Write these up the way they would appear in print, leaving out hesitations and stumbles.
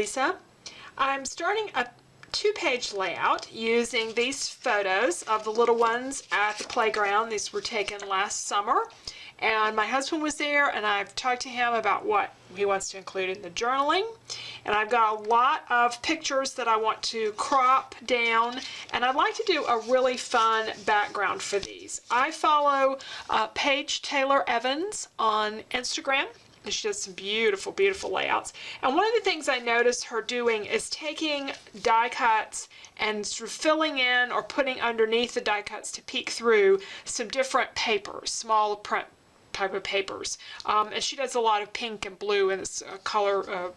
Lisa. I'm starting a two-page layout using these photos of the little ones at the playground. These were taken last summer, and my husband was there, and I've talked to him about what he wants to include in the journaling. And I've got a lot of pictures that I want to crop down, and I'd like to do a really fun background for these. I follow Paige Taylor Evans on Instagram. She does some beautiful, beautiful layouts. And one of the things I noticed her doing is taking die cuts and sort of filling in or putting underneath the die cuts to peek through some different papers, small print type of papers. And she does a lot of pink and blue, and it's a color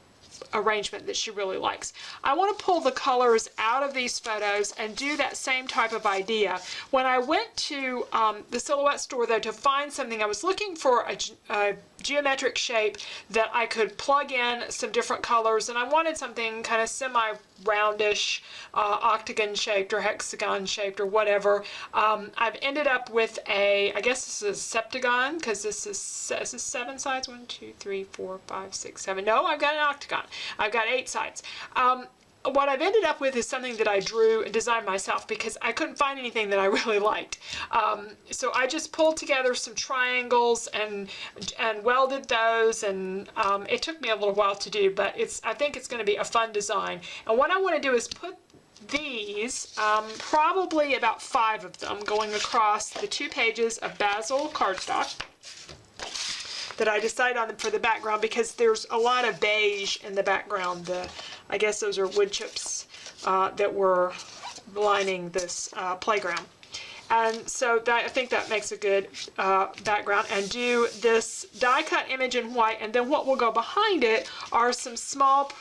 arrangement that she really likes. I want to pull the colors out of these photos and do that same type of idea. When I went to the Silhouette store, though, to find something, I was looking for a geometric shape that I could plug in some different colors, and I wanted something kind of semi-roundish, octagon shaped or hexagon shaped or whatever. I've ended up with I guess this is a septagon, because this is 7 sides. 1, 2, 3, 4, 5, 6, 7. No, I've got an octagon. I've got 8 sides. What I've ended up with is something that I drew and designed myself because I couldn't find anything that I really liked. So I just pulled together some triangles and welded those, and it took me a little while to do, but I think it's going to be a fun design. And what I want to do is put these, probably about 5 of them, going across the 2 pages of Basil cardstock that I decide on for the background, because there's a lot of beige in the background. I guess those are wood chips that were lining this playground. And so I think that makes a good background. And do this die cut image in white, and then what will go behind it are some small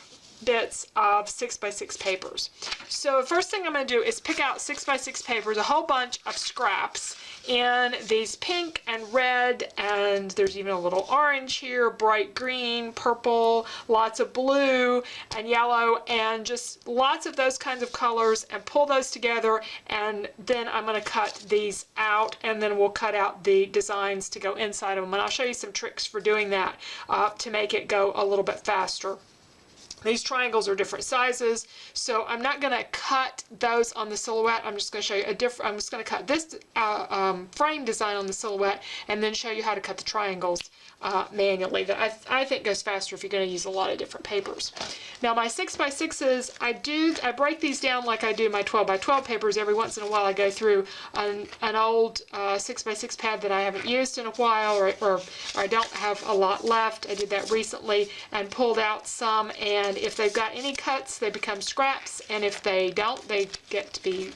bits of 6x6 papers. So the first thing I'm going to do is pick out 6x6 papers, a whole bunch of scraps in these pink and red, and there's even a little orange here, bright green, purple, lots of blue and yellow, and just lots of those kinds of colors, and pull those together. And then I'm going to cut these out, and then we'll cut out the designs to go inside of them. And I'll show you some tricks for doing that to make it go a little bit faster. These triangles are different sizes, so I'm not going to cut those on the Silhouette. I'm just going to show you I'm just going to cut this frame design on the Silhouette, and then show you how to cut the triangles manually. That I think goes faster if you're going to use a lot of different papers. Now my 6x6s, I break these down like I do my 12x12 papers. Every once in a while I go through an old 6x6 pad that I haven't used in a while, or I don't have a lot left. I did that recently and pulled out some, and if they've got any cuts, they become scraps, and if they don't, they get to be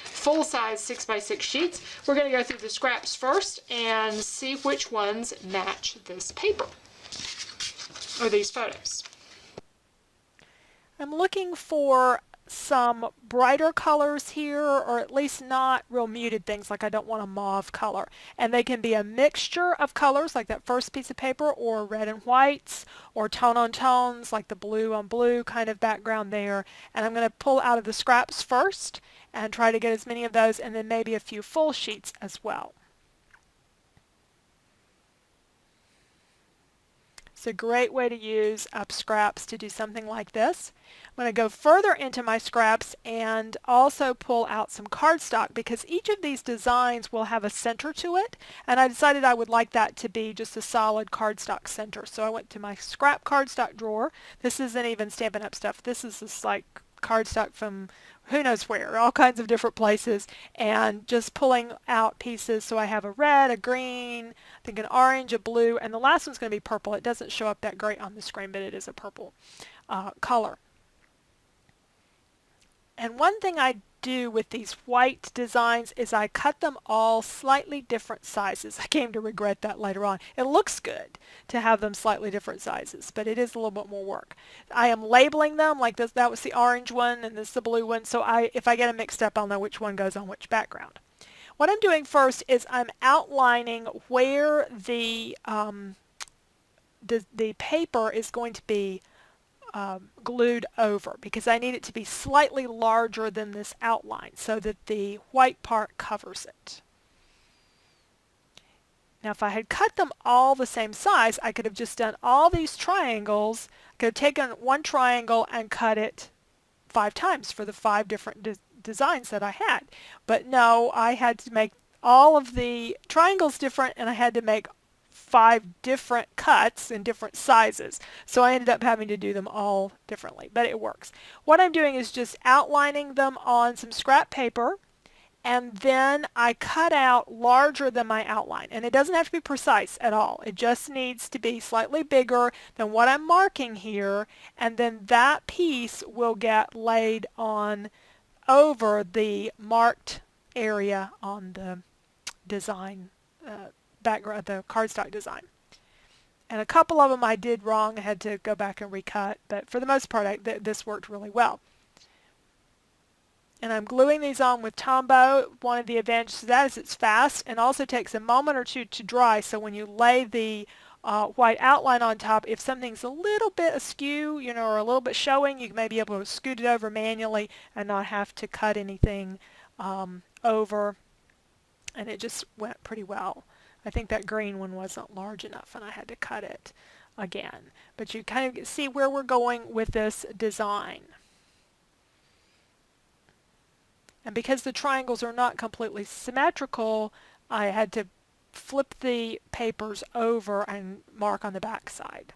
full-size 6x6 sheets. We're going to go through the scraps first and see which ones match this paper, or these photos. I'm looking for some brighter colors here, or at least not real muted things, like I don't want a mauve color. And they can be a mixture of colors like that first piece of paper, or red and whites, or tone on tones like the blue on blue kind of background there. And I'm going to pull out of the scraps first and try to get as many of those, and then maybe a few full sheets as well. It's a great way to use up scraps to do something like this. I'm going to go further into my scraps and also pull out some cardstock, because each of these designs will have a center to it, and I decided I would like that to be just a solid cardstock center. So I went to my scrap cardstock drawer. This isn't even Stampin' Up! Stuff. This is just like cardstock from who knows where, all kinds of different places, and just pulling out pieces. So I have a red, a green, I think an orange, a blue, and the last one's going to be purple. It doesn't show up that great on the screen, but it is a purple color. And one thing I do with these white designs is I cut them all slightly different sizes. I came to regret that later on. It looks good to have them slightly different sizes, but it is a little bit more work. I am labeling them like this. That was the orange one, and this is the blue one, so if I get them mixed up, I'll know which one goes on which background. What I'm doing first is I'm outlining where the paper is going to be glued over, because I need it to be slightly larger than this outline so that the white part covers it. Now if I had cut them all the same size, I could have just done all these triangles. I could have taken one triangle and cut it 5 times for the 5 different designs that I had. But no, I had to make all of the triangles different, and I had to make 5 different cuts in different sizes. So I ended up having to do them all differently, but it works. What I'm doing is just outlining them on some scrap paper, and then I cut out larger than my outline. And it doesn't have to be precise at all. It just needs to be slightly bigger than what I'm marking here, and then that piece will get laid on over the marked area on the design background, the cardstock design. And a couple of them I did wrong. I had to go back and recut, but for the most part this worked really well. And I'm gluing these on with Tombow. One of the advantages of that is it's fast and also takes a moment or two to dry, so when you lay the white outline on top, if something's a little bit askew, or a little bit showing, you may be able to scoot it over manually and not have to cut anything over. And it just went pretty well. I think that green one wasn't large enough and I had to cut it again. But you kind of see where we're going with this design. And because the triangles are not completely symmetrical, I had to flip the papers over and mark on the back side.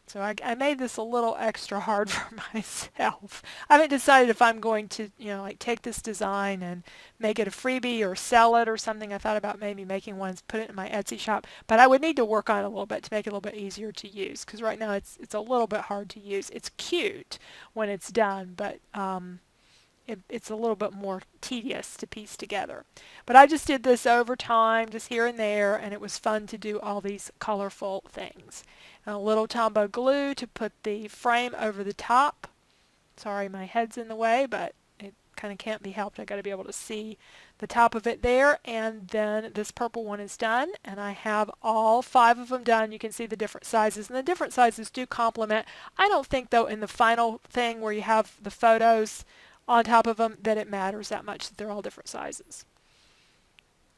So I made this a little extra hard for myself. I haven't decided if I'm going to, like take this design and make it a freebie or sell it or something. I thought about maybe making one, put it in my Etsy shop, but I would need to work on it a little bit to make it a little bit easier to use, because right now it's a little bit hard to use. It's cute when it's done, but it's a little bit more tedious to piece together. But I just did this over time, just here and there, and it was fun to do all these colorful things. And a little Tombow glue to put the frame over the top. Sorry, my head's in the way, but it kind of can't be helped. I got to be able to see the top of it there. And then this purple one is done, and I have all 5 of them done. You can see the different sizes, and the different sizes do complement. I don't think, though, in the final thing where you have the photos on top of them, that it matters that much that they're all different sizes.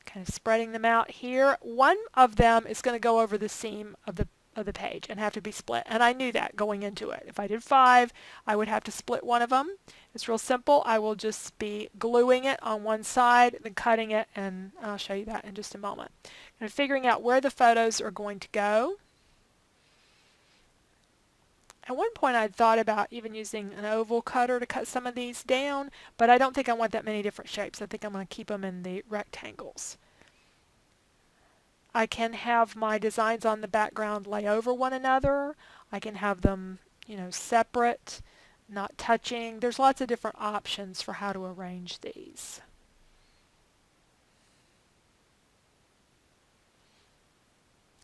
Kind of spreading them out here. One of them is going to go over the seam of the page and have to be split, and I knew that going into it. If I did 5, I would have to split one of them. It's real simple. I will just be gluing it on one side, then cutting it, and I'll show you that in just a moment. And figuring out where the photos are going to go. At one point I thought about even using an oval cutter to cut some of these down, but I don't think I want that many different shapes. I think I'm going to keep them in the rectangles. I can have my designs on the background lay over one another. I can have them, separate, not touching. There's lots of different options for how to arrange these.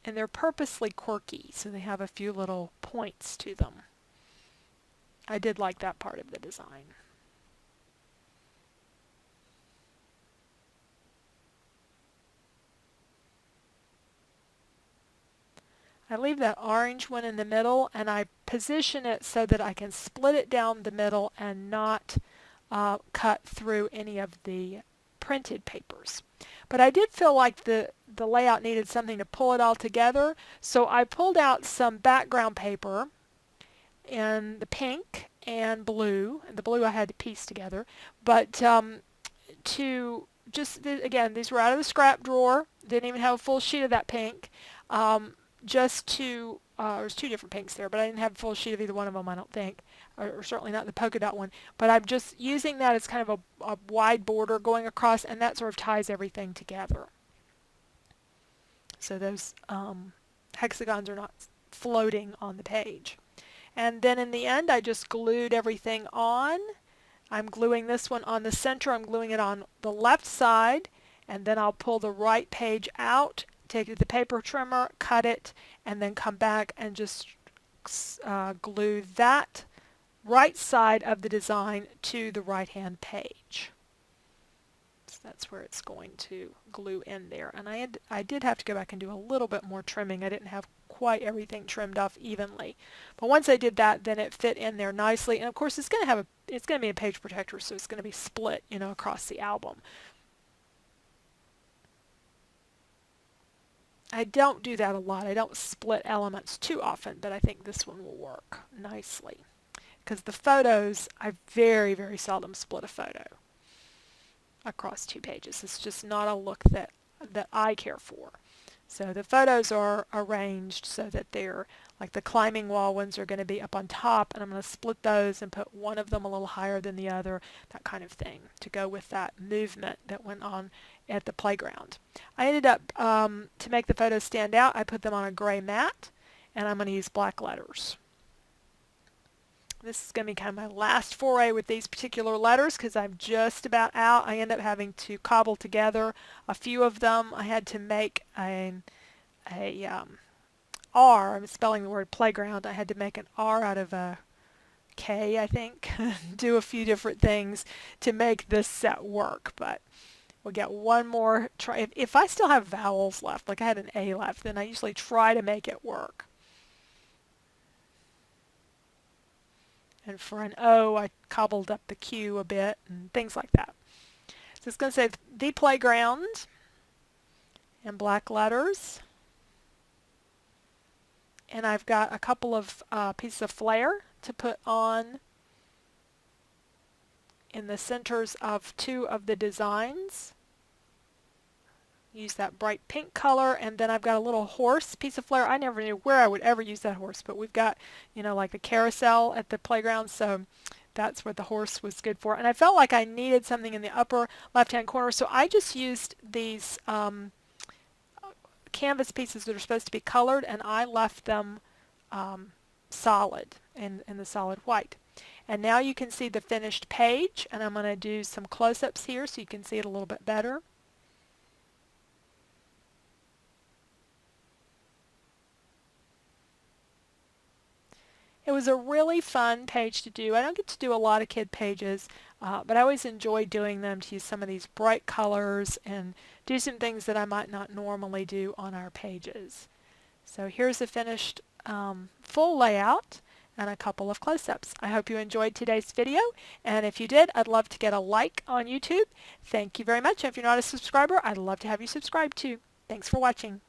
And they're purposely quirky, so they have a few little points to them. I did like that part of the design. I leave that orange one in the middle, and I position it so that I can split it down the middle and not cut through any of the printed papers. But I did feel like the layout needed something to pull it all together, so I pulled out some background paper in the pink and blue, and the blue I had to piece together, but to just, again, these were out of the scrap drawer, didn't even have a full sheet of that pink, just to, there's 2 different pinks there, but I didn't have a full sheet of either one of them, I don't think, or certainly not the polka dot one, but I'm just using that as kind of a wide border going across, and that sort of ties everything together. So those hexagons are not floating on the page. And then in the end, I just glued everything on. I'm gluing this one on the center. I'm gluing it on the left side, and then I'll pull the right page out, take it to the paper trimmer, cut it, and then come back and just glue that right side of the design to the right-hand page. So that's where it's going to glue in there. And I did have to go back and do a little bit more trimming. I didn't have quite everything trimmed off evenly. But once I did that, then it fit in there nicely. And of course, it's going to be a page protector, so it's going to be split, across the album. I don't do that a lot. I don't split elements too often, but I think this one will work nicely. Because the photos, I very, very seldom split a photo across 2 pages. It's just not a look that I care for. So the photos are arranged so that they're, like the climbing wall ones are going to be up on top, and I'm going to split those and put one of them a little higher than the other, that kind of thing, to go with that movement that went on at the playground. I ended up, to make the photos stand out, I put them on a gray mat, and I'm going to use black letters. This is going to be kind of my last foray with these particular letters because I'm just about out. I end up having to cobble together a few of them. I had to make an R. I'm spelling the word playground. I had to make an R out of a K, I think. Do a few different things to make this set work, but we'll get one more try. If I still have vowels left, like I had an A left, then I usually try to make it work. And for an O, I cobbled up the Q a bit and things like that. So it's going to say the playground in black letters. And I've got a couple of pieces of flare to put on in the centers of 2 of the designs. Use that bright pink color, and then I've got a little horse piece of flare. I never knew where I would ever use that horse, but we've got, like the carousel at the playground, so that's what the horse was good for. And I felt like I needed something in the upper left-hand corner, so I just used these canvas pieces that are supposed to be colored, and I left them solid in the solid white. And now you can see the finished page, and I'm going to do some close-ups here so you can see it a little bit better. It was a really fun page to do. I don't get to do a lot of kid pages, but I always enjoy doing them, to use some of these bright colors and do some things that I might not normally do on our pages. So here's the finished full layout and a couple of close-ups. I hope you enjoyed today's video, and if you did, I'd love to get a like on YouTube. Thank you very much. And if you're not a subscriber, I'd love to have you subscribe too. Thanks for watching.